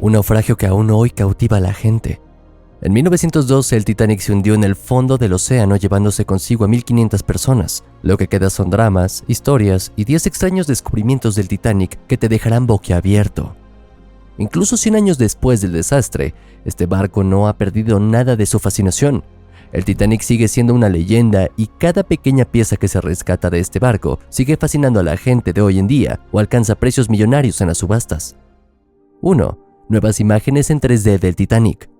un naufragio que aún hoy cautiva a la gente. En 1912 el Titanic se hundió en el fondo del océano llevándose consigo a 1.500 personas. Lo que queda son dramas, historias y 10 extraños descubrimientos del Titanic que te dejarán boquiabierto. Incluso 100 años después del desastre, este barco no ha perdido nada de su fascinación. El Titanic sigue siendo una leyenda y cada pequeña pieza que se rescata de este barco sigue fascinando a la gente de hoy en día o alcanza precios millonarios en las subastas. 1. Nuevas imágenes en 3D del Titanic.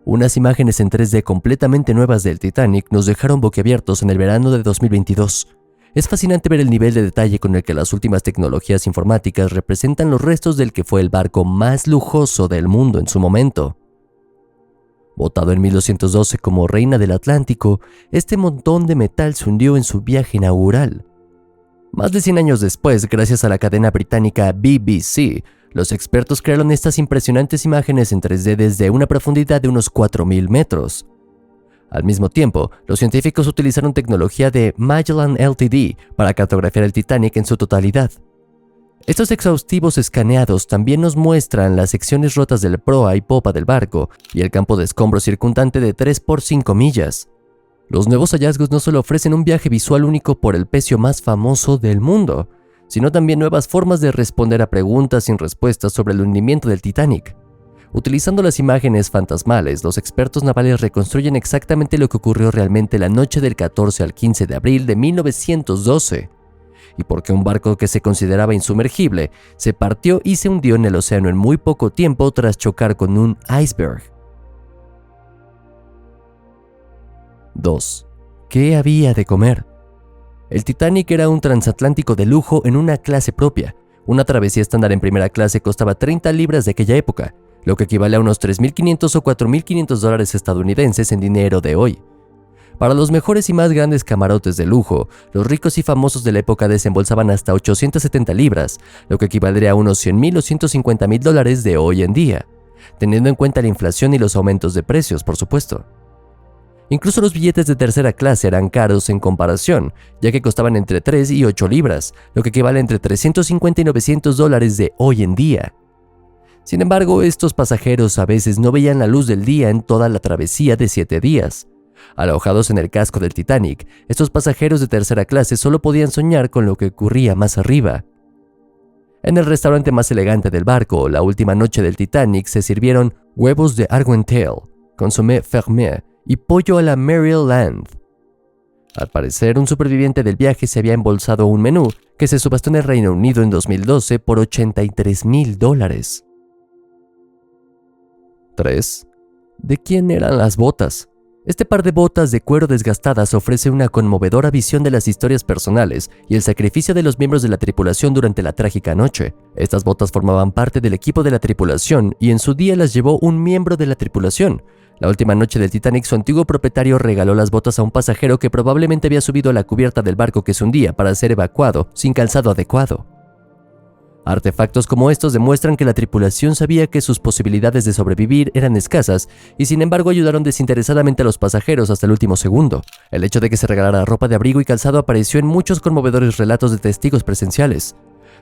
Unas imágenes en 3D completamente nuevas del Titanic nos dejaron boquiabiertos en el verano de 2022. Es fascinante ver el nivel de detalle con el que las últimas tecnologías informáticas representan los restos del que fue el barco más lujoso del mundo en su momento. Votado en 1212 como reina del Atlántico, este montón de metal se hundió en su viaje inaugural. Más de 100 años después, gracias a la cadena británica BBC, los expertos crearon estas impresionantes imágenes en 3D desde una profundidad de unos 4.000 metros. Al mismo tiempo, los científicos utilizaron tecnología de Magellan Ltd. Para cartografiar el Titanic en su totalidad. Estos exhaustivos escaneados también nos muestran las secciones rotas del proa y popa del barco y el campo de escombros circundante de 3 por 5 millas. Los nuevos hallazgos no solo ofrecen un viaje visual único por el pecio más famoso del mundo, sino también nuevas formas de responder a preguntas sin respuestas sobre el hundimiento del Titanic. Utilizando las imágenes fantasmales, los expertos navales reconstruyen exactamente lo que ocurrió realmente la noche del 14 al 15 de abril de 1912. Y por qué un barco que se consideraba insumergible se partió y se hundió en el océano en muy poco tiempo tras chocar con un iceberg. 2. ¿Qué había de comer? El Titanic era un transatlántico de lujo en una clase propia. Una travesía estándar en primera clase costaba 30 libras de aquella época, lo que equivale a unos $3.500 o $4.500 estadounidenses en dinero de hoy. Para los mejores y más grandes camarotes de lujo, los ricos y famosos de la época desembolsaban hasta 870 libras, lo que equivaldría a unos $100.000 o $150.000 de hoy en día, teniendo en cuenta la inflación y los aumentos de precios, por supuesto. Incluso los billetes de tercera clase eran caros en comparación, ya que costaban entre 3 y 8 libras, lo que equivale a entre $350 y $900 de hoy en día. Sin embargo, estos pasajeros a veces no veían la luz del día en toda la travesía de 7 días. Alojados en el casco del Titanic, estos pasajeros de tercera clase solo podían soñar con lo que ocurría más arriba. En el restaurante más elegante del barco, la última noche del Titanic, se sirvieron huevos de Argenteuil, consomé fermé y pollo a la Maryland. Al parecer, un superviviente del viaje se había embolsado un menú que se subastó en el Reino Unido en 2012 por $83.000. 3. ¿De quién eran las botas? Este par de botas de cuero desgastadas ofrece una conmovedora visión de las historias personales y el sacrificio de los miembros de la tripulación durante la trágica noche. Estas botas formaban parte del equipo de la tripulación y en su día las llevó un miembro de la tripulación. La última noche del Titanic, su antiguo propietario regaló las botas a un pasajero que probablemente había subido a la cubierta del barco que se hundía para ser evacuado sin calzado adecuado. Artefactos como estos demuestran que la tripulación sabía que sus posibilidades de sobrevivir eran escasas y sin embargo ayudaron desinteresadamente a los pasajeros hasta el último segundo. El hecho de que se regalara ropa de abrigo y calzado apareció en muchos conmovedores relatos de testigos presenciales.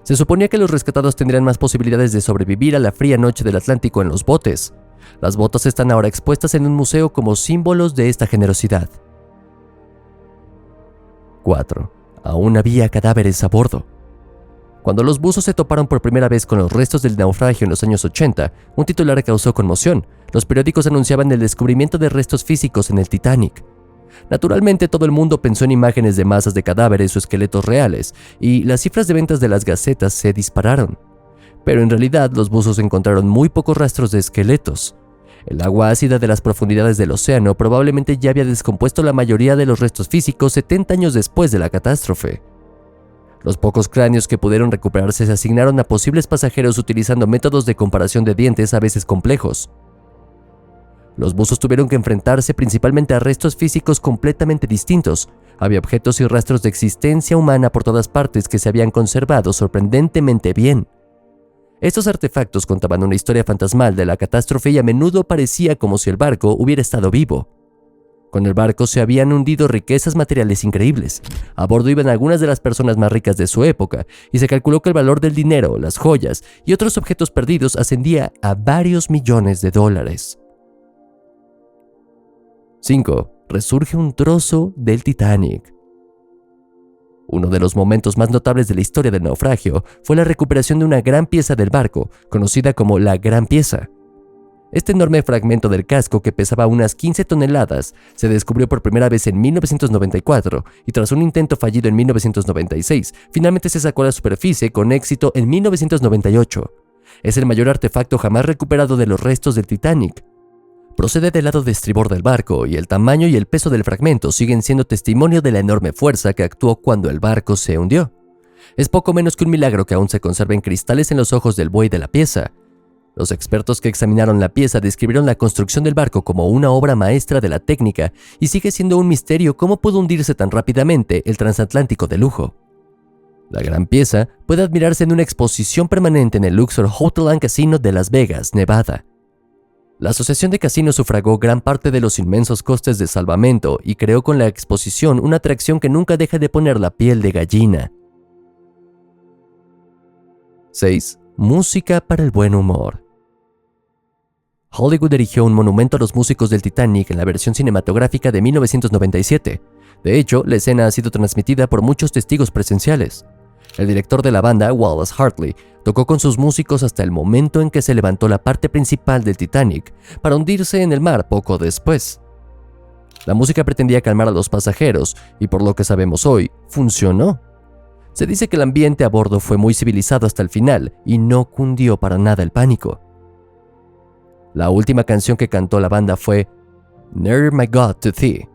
Se suponía que los rescatados tendrían más posibilidades de sobrevivir a la fría noche del Atlántico en los botes. Las botas están ahora expuestas en un museo como símbolos de esta generosidad. 4. Aún había cadáveres a bordo. Cuando los buzos se toparon por primera vez con los restos del naufragio en los años 80, un titular causó conmoción. Los periódicos anunciaban el descubrimiento de restos físicos en el Titanic. Naturalmente, todo el mundo pensó en imágenes de masas de cadáveres o esqueletos reales, y las cifras de ventas de las gacetas se dispararon. Pero en realidad, los buzos encontraron muy pocos rastros de esqueletos. El agua ácida de las profundidades del océano probablemente ya había descompuesto la mayoría de los restos físicos 70 años después de la catástrofe. Los pocos cráneos que pudieron recuperarse se asignaron a posibles pasajeros utilizando métodos de comparación de dientes a veces complejos. Los buzos tuvieron que enfrentarse principalmente a restos físicos completamente distintos. Había objetos y rastros de existencia humana por todas partes que se habían conservado sorprendentemente bien. Estos artefactos contaban una historia fantasmal de la catástrofe y a menudo parecía como si el barco hubiera estado vivo. Con el barco se habían hundido riquezas materiales increíbles. A bordo iban algunas de las personas más ricas de su época, y se calculó que el valor del dinero, las joyas y otros objetos perdidos ascendía a varios millones de dólares. 5. Resurge un trozo del Titanic. Uno de los momentos más notables de la historia del naufragio fue la recuperación de una gran pieza del barco, conocida como la Gran Pieza. Este enorme fragmento del casco, que pesaba unas 15 toneladas, se descubrió por primera vez en 1994 y tras un intento fallido en 1996, finalmente se sacó a la superficie con éxito en 1998. Es el mayor artefacto jamás recuperado de los restos del Titanic. Procede del lado de estribor del barco y el tamaño y el peso del fragmento siguen siendo testimonio de la enorme fuerza que actuó cuando el barco se hundió. Es poco menos que un milagro que aún se conserven cristales en los ojos del buey de la pieza. Los expertos que examinaron la pieza describieron la construcción del barco como una obra maestra de la técnica y sigue siendo un misterio cómo pudo hundirse tan rápidamente el transatlántico de lujo. La gran pieza puede admirarse en una exposición permanente en el Luxor Hotel and Casino de Las Vegas, Nevada. La Asociación de Casinos sufragó gran parte de los inmensos costes de salvamento y creó con la exposición una atracción que nunca deja de poner la piel de gallina. 6. Música para el buen humor. Hollywood erigió un monumento a los músicos del Titanic en la versión cinematográfica de 1997. De hecho, la escena ha sido transmitida por muchos testigos presenciales. El director de la banda, Wallace Hartley, tocó con sus músicos hasta el momento en que se levantó la parte principal del Titanic para hundirse en el mar poco después. La música pretendía calmar a los pasajeros y, por lo que sabemos hoy, funcionó. Se dice que el ambiente a bordo fue muy civilizado hasta el final y no cundió para nada el pánico. La última canción que cantó la banda fue Nearer My God to Thee,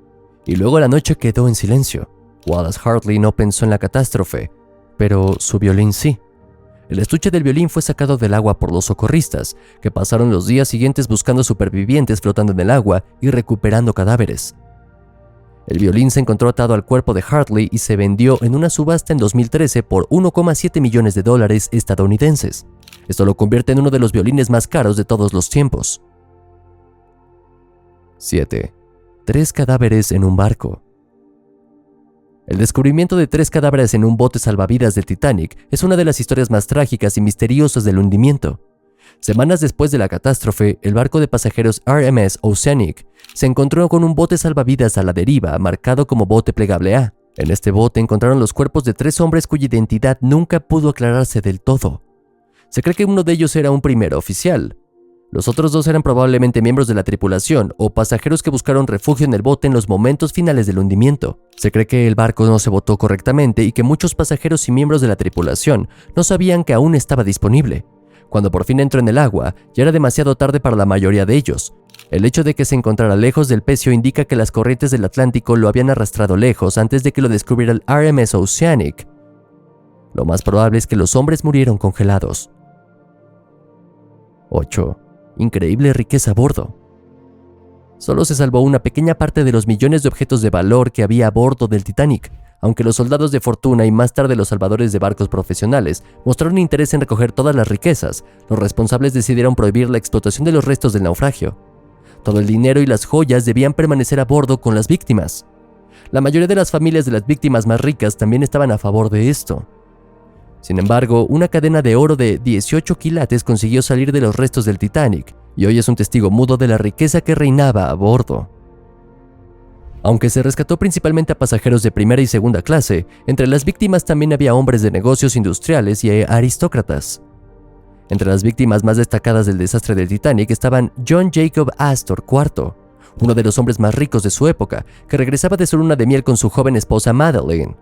y luego la noche quedó en silencio. Wallace Hartley no pensó en la catástrofe, pero su violín sí. El estuche del violín fue sacado del agua por los socorristas, que pasaron los días siguientes buscando supervivientes flotando en el agua y recuperando cadáveres. El violín se encontró atado al cuerpo de Hartley y se vendió en una subasta en 2013 por $1,7 millones estadounidenses. Esto lo convierte en uno de los violines más caros de todos los tiempos. 7. 3 cadáveres en un barco. El descubrimiento de 3 cadáveres en un bote salvavidas del Titanic es una de las historias más trágicas y misteriosas del hundimiento. Semanas después de la catástrofe, el barco de pasajeros RMS Oceanic se encontró con un bote salvavidas a la deriva marcado como bote plegable A. En este bote encontraron los cuerpos de 3 hombres cuya identidad nunca pudo aclararse del todo. Se cree que uno de ellos era un primer oficial. Los otros 2 eran probablemente miembros de la tripulación o pasajeros que buscaron refugio en el bote en los momentos finales del hundimiento. Se cree que el barco no se botó correctamente y que muchos pasajeros y miembros de la tripulación no sabían que aún estaba disponible. Cuando por fin entró en el agua, ya era demasiado tarde para la mayoría de ellos. El hecho de que se encontrara lejos del pecio indica que las corrientes del Atlántico lo habían arrastrado lejos antes de que lo descubriera el RMS Oceanic. Lo más probable es que los hombres murieron congelados. 8. Increíble riqueza a bordo. Solo se salvó una pequeña parte de los millones de objetos de valor que había a bordo del Titanic, aunque los soldados de fortuna y más tarde los salvadores de barcos profesionales mostraron interés en recoger todas las riquezas. Los responsables decidieron prohibir la explotación de los restos del naufragio. Todo el dinero y las joyas debían permanecer a bordo con las víctimas. La mayoría de las familias de las víctimas más ricas también estaban a favor de esto. Sin embargo, una cadena de oro de 18 quilates consiguió salir de los restos del Titanic, y hoy es un testigo mudo de la riqueza que reinaba a bordo. Aunque se rescató principalmente a pasajeros de primera y segunda clase, entre las víctimas también había hombres de negocios industriales y aristócratas. Entre las víctimas más destacadas del desastre del Titanic estaban John Jacob Astor IV, uno de los hombres más ricos de su época, que regresaba de su luna de miel con su joven esposa Madeleine.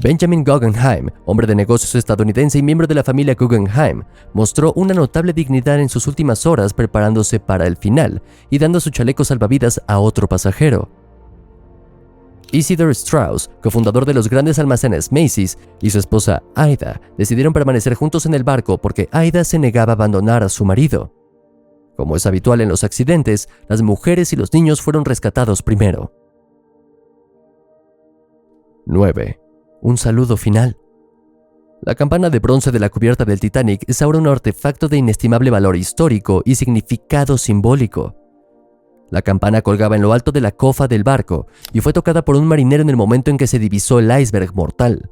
Benjamin Guggenheim, hombre de negocios estadounidense y miembro de la familia Guggenheim, mostró una notable dignidad en sus últimas horas preparándose para el final y dando su chaleco salvavidas a otro pasajero. Isidore Strauss, cofundador de los grandes almacenes Macy's, y su esposa Aida decidieron permanecer juntos en el barco porque Aida se negaba a abandonar a su marido. Como es habitual en los accidentes, las mujeres y los niños fueron rescatados primero. 9. Un saludo final. La campana de bronce de la cubierta del Titanic es ahora un artefacto de inestimable valor histórico y significado simbólico. La campana colgaba en lo alto de la cofa del barco y fue tocada por un marinero en el momento en que se divisó el iceberg mortal.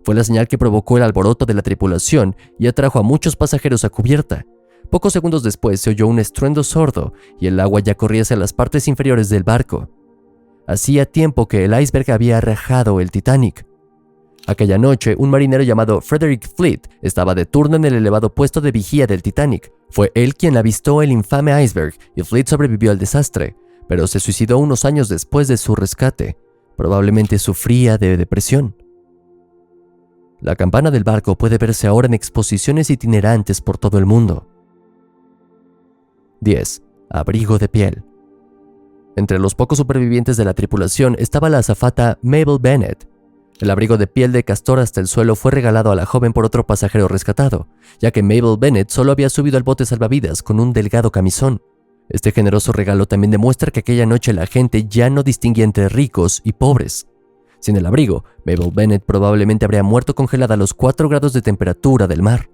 Fue la señal que provocó el alboroto de la tripulación y atrajo a muchos pasajeros a cubierta. Pocos segundos después se oyó un estruendo sordo y el agua ya corría hacia las partes inferiores del barco. Hacía tiempo que el iceberg había rajado el Titanic. Aquella noche, un marinero llamado Frederick Fleet estaba de turno en el elevado puesto de vigía del Titanic. Fue él quien avistó el infame iceberg y Fleet sobrevivió al desastre, pero se suicidó unos años después de su rescate. Probablemente sufría de depresión. La campana del barco puede verse ahora en exposiciones itinerantes por todo el mundo. 10. Abrigo de piel. Entre los pocos supervivientes de la tripulación estaba la azafata Mabel Bennett. El abrigo de piel de castor hasta el suelo fue regalado a la joven por otro pasajero rescatado, ya que Mabel Bennett solo había subido al bote salvavidas con un delgado camisón. Este generoso regalo también demuestra que aquella noche la gente ya no distinguía entre ricos y pobres. Sin el abrigo, Mabel Bennett probablemente habría muerto congelada a los 4 grados de temperatura del mar.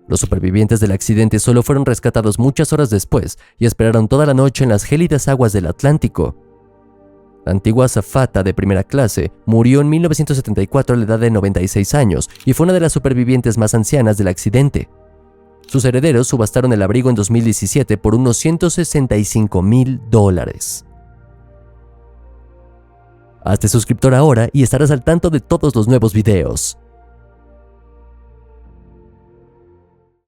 Los supervivientes del accidente solo fueron rescatados muchas horas después y esperaron toda la noche en las gélidas aguas del Atlántico. La antigua azafata de primera clase murió en 1974 a la edad de 96 años y fue una de las supervivientes más ancianas del accidente. Sus herederos subastaron el abrigo en 2017 por unos $165,000. Hazte suscriptor ahora y estarás al tanto de todos los nuevos videos.